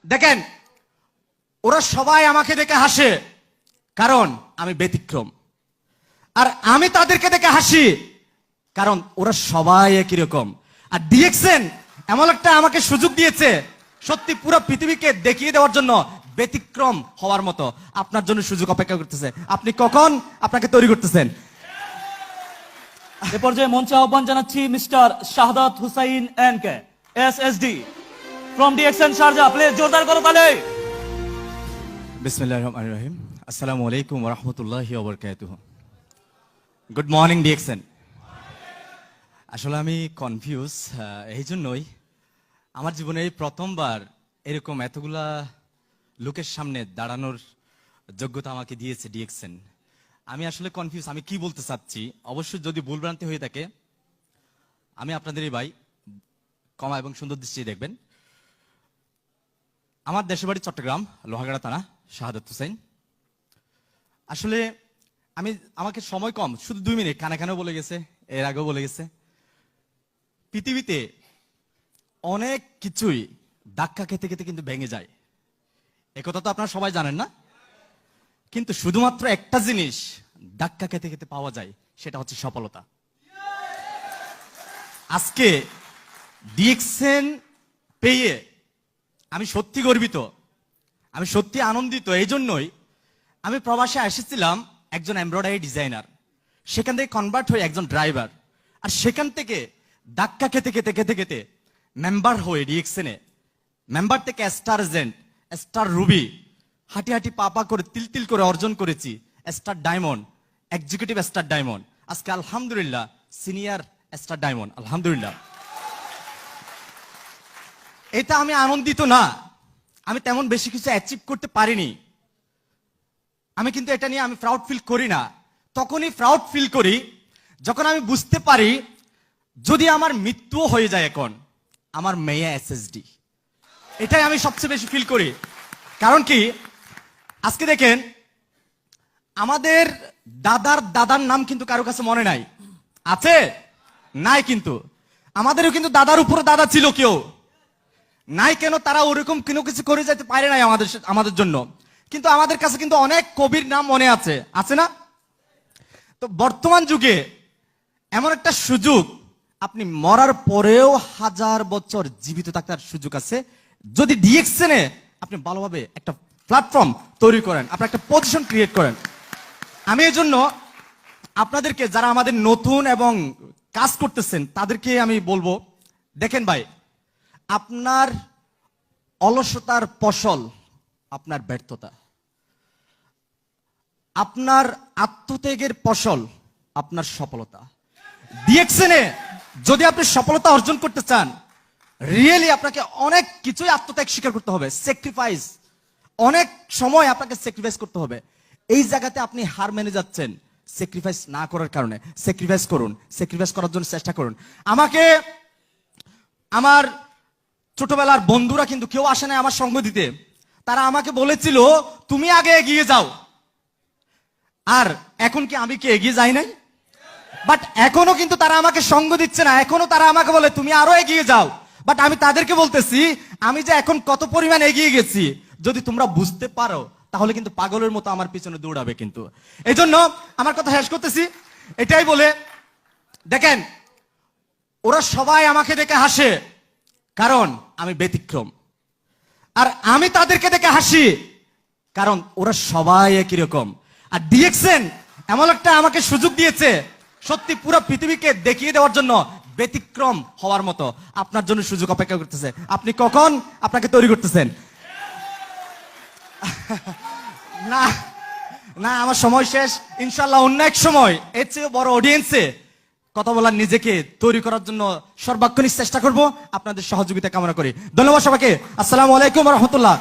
দেখেন, ওরা সবাই আমাকে দেখে হাসে কারণ আমি ব্যতিক্রম, আর আমি তাদেরকে দেখে হাসি কারণ ওরা সবাই একই রকম। আর ডিএক্সএন এমন একটা আমাকে সুযোগ দিয়েছে সত্যি পুরো পৃথিবীকে দেখিয়ে দেওয়ার জন্য ব্যতিক্রম হওয়ার মতো। আপনার জন্য সুযোগ অপেক্ষা করতেছে, আপনি কখন আপনাকে তৈরি করতেছেন। এ পর্যায়ে মঞ্চে আহ্বান জানাচ্ছি mister Shahadat Hussain N K SSD from DXN Sharjah. Please জোরদার করো তালে। বিসমিল্লাহির রহমানির রহিম। আসসালামু আলাইকুম ওয়া রাহমাতুল্লাহি ওয়া বারাকাতুহু। Good morning DXN. আসলে আমি কনফিউজ, এই জন্যই আমার জীবনে এই প্রথমবার এরকম এতগুলা লোকের সামনে দাঁড়ানোর যোগ্যতা আমাকে দিয়েছে ডিএক্সএন। আমি আসলে কনফিউজ, আমি কি বলতে চাচ্ছি। অবশ্যই যদি ভুলভ্রান্তি হয়ে থাকে আমি আপনাদেরই ভাই, ক্ষমা এবং সুন্দর দৃষ্টি দেখবেন। আমার দেশের বাড়ি চট্টগ্রাম, লোহাগাড়া থানা, শাহাদাত হুসাইন। আসলে আমাকে সময় কম, শুধু 2 মিনিট, কানে কানেও বলে গেছে, এর আগেও বলে গেছে। পৃথিবীতে অনেক কিছুই ধাক্কা খেতে খেতে কিন্তু ভেঙে যায়, একথা তো আপনারা সবাই জানেন না? কিন্তু শুধুমাত্র একটা জিনিস ধাক্কা খেতে খেতে পাওয়া যায়, সেটা হচ্ছে সফলতা। আজকে ডিএক্সএন পেয়ে আমি সত্যি গর্বিত, আমি সত্যি আনন্দিত। এই জন্যই আমি প্রবাসে এসেছিলাম একজন এমব্রয়ডারি ডিজাইনার, সেখান থেকে কনভার্ট হয়ে একজন ড্রাইভার, আর সেখান থেকে ধাক্কা খেতে খেতে খেতে খেতে মেম্বার হয়ে ডিএক্সএনে, মেম্বার থেকে স্টার এজেন্ট, স্টার রুবি, হাঁটি হাঁটি পা করে তিল তিল করে অর্জন করেছি star diamond, executive star diamond, আজকে আলহামদুলিল্লাহ সিনিয়র স্টার ডায়মন্ড, আলহামদুলিল্লাহ। এটা আমি আনন্দিত না, আমি তেমন বেশি কিছু অ্যাচিভ করতে পারিনি, আমি কিন্তু এটা নিয়ে আমি প্রাউড ফিল করি না। তখনই প্রাউড ফিল করি যখন আমি বুঝতে পারি যদি আমার মৃত্যুও হয়ে যায় এখন, আমার মেয়ে এসএসডি। এটাই আমি সবচেয়ে বেশি ফিল করি। কারণ কি, আজকে দেখেন আমাদের দাদার নাম কিন্তু কারো কাছে মনে নাই, আছে নাই? কিন্তু আমাদেরও কিন্তু দাদার উপরে দাদা ছিল কেউ নাই, কেন তারা ওরকম কোনো কিছু করে যেতে পারে নাই আমাদের জন্য। কিন্তু আমাদের কাছে কিন্তু অনেক কবির নাম মনে আছে, আছে না? তো বর্তমান যুগে এমন একটা সুযোগ, আপনি মরার পরেও 1000 বছর জীবিত থাকার সুযোগ আছে যদি ডিএক্সএনে আপনি ভালোভাবে একটা প্ল্যাটফর্ম তৈরি করেন, আপনি একটা পজিশন ক্রিয়েট করেন। আমি এই জন্য আপনাদেরকে, যারা আমাদের নতুন এবং কাজ করতেছেন, তাদেরকে আমি বলবো, দেখেন ভাই, আপনার অলসতার ফসল আপনার ব্যর্থতা, আপনার আত্মত্যাগের ফসল আপনার সফলতা। ডিএক্সএনে যদি আপনি সফলতা অর্জন করতে চান, রিয়েলি আপনাকে অনেক কিছুই আত্মত্যাগ স্বীকার করতে হবে, স্যাক্রিফাইস, অনেক সময় আপনাকে স্যাক্রিফাইস করতে হবে। এই জায়গাতে আপনি হার মেনে যাচ্ছেন স্যাক্রিফাইস না করার কারণে। স্যাক্রিফাইস করুন, স্যাক্রিফাইস করার জন্য চেষ্টা করুন। আমাকে আমার ছোটবেলার বন্ধুরা কিন্তু কেউ আসে না আমার সঙ্গ দিতে, তারা আমাকে বলেছিল তুমি আগে এগিয়ে যাও। আর এখন কি আমি কি এগিয়ে যাই নাই? বাট এখনো কিন্তু তারা আমাকে সঙ্গ দিচ্ছে না, এখনো তারা আমাকে বলে তুমি আরো এগিয়ে যাও। বাট আমি তাদেরকে বলতেছি আমি যে এখন কত পরিমাণ এগিয়ে গেছি, যদি তোমরা বুঝতে পারো তাহলে কিন্তু পাগলের মতো আমার পিছনে দৌড়াবে। কিন্তু এই জন্য আমার কথা শেষ করতেছি এটাই বলে, দেখেন, ওরা সবাই আমাকে দেখে হাসে কারণ আমি ব্যতিক্রম, আর আমি তাদেরকে দেখে হাসি কারণ ওরা সবাই একই রকম। আর ডিএক্সএন এমন একটা আমাকে সুযোগ দিয়েছে সত্যি পুরো পৃথিবীকে দেখিয়ে দেওয়ার জন্য ব্যতিক্রম হওয়ার মতো। আপনার জন্য সুযোগ অপেক্ষা করতেছে, আপনি কখন আপনাকে তৈরি করতেছেন। না না, আমার সময় শেষ, ইনশাল্লাহ অন্য এক সময় এর চেয়ে বড় অডিয়েন্সে কথা বলার, নিজেকে তৈরি করার জন্য সর্বাক্ষণিক চেষ্টা করব। আপনাদের সহযোগিতা কামনা করি। ধন্যবাদ সবাইকে। আসসালামু আলাইকুম ওয়া রাহমাতুল্লাহ।